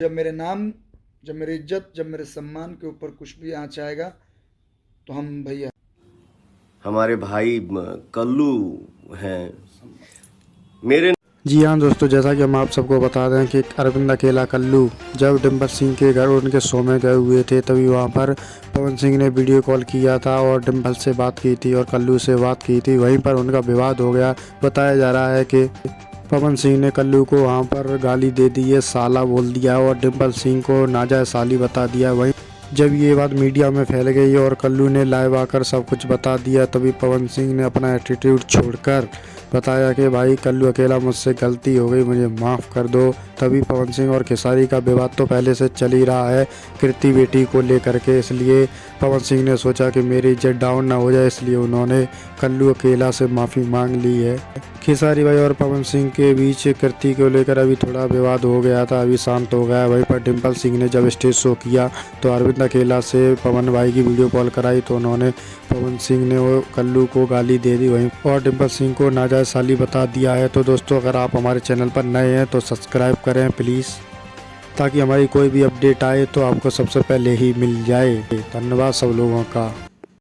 जब मेरे नाम, जब मेरी इज्जत, जब मेरे सम्मान के ऊपर कुछ भी आँच आएगा तो हम भैया हमारे भाई कल्लू हैं मेरे। जी हाँ दोस्तों, जैसा कि हम आप सबको बता दें कि अरविंद अकेला कल्लू जब डिम्पल सिंह के घर उनके शो में गए हुए थे, तभी वहाँ पर पवन सिंह ने वीडियो कॉल किया था और डिम्पल से बात की थी और कल्लू से बात की थी। वहीं पर उनका विवाद हो गया। बताया जा रहा है कि पवन सिंह ने कल्लू को वहाँ पर गाली दे दी है, साला बोल दिया और डिम्पल सिंह को नाजायज साली बता दिया। वहीं जब ये बात मीडिया में फैल गई और कल्लू ने लाइव आकर सब कुछ बता दिया, तभी पवन सिंह ने अपना एटीट्यूड छोड़कर बताया कि भाई कल्लू अकेला, मुझसे गलती हो गई, मुझे माफ़ कर दो। तभी पवन सिंह और खेसारी का विवाद तो पहले से चल ही रहा है कृति बेटी को लेकर के, इसलिए पवन सिंह ने सोचा कि मेरी इज्जत डाउन ना हो जाए, इसलिए उन्होंने कल्लू अकेला से माफ़ी मांग ली है। खेसारी भाई और पवन सिंह के बीच कृति को लेकर अभी थोड़ा विवाद हो गया था, अभी शांत हो गया। वहीं पर डिम्पल सिंह ने जब स्टेज शो किया तो अरविंद अकेला से पवन भाई की वीडियो कॉल कराई तो उन्होंने पवन सिंह ने वो कल्लू को गाली दे दी वहीं और डिम्पल सिंह को नाजायज साली बता दिया है। तो दोस्तों, अगर आप हमारे चैनल पर नए हैं तो सब्सक्राइब करें प्लीज़, ताकि हमारी कोई भी अपडेट आए तो आपको सबसे पहले ही मिल जाए। धन्यवाद सब लोगों का।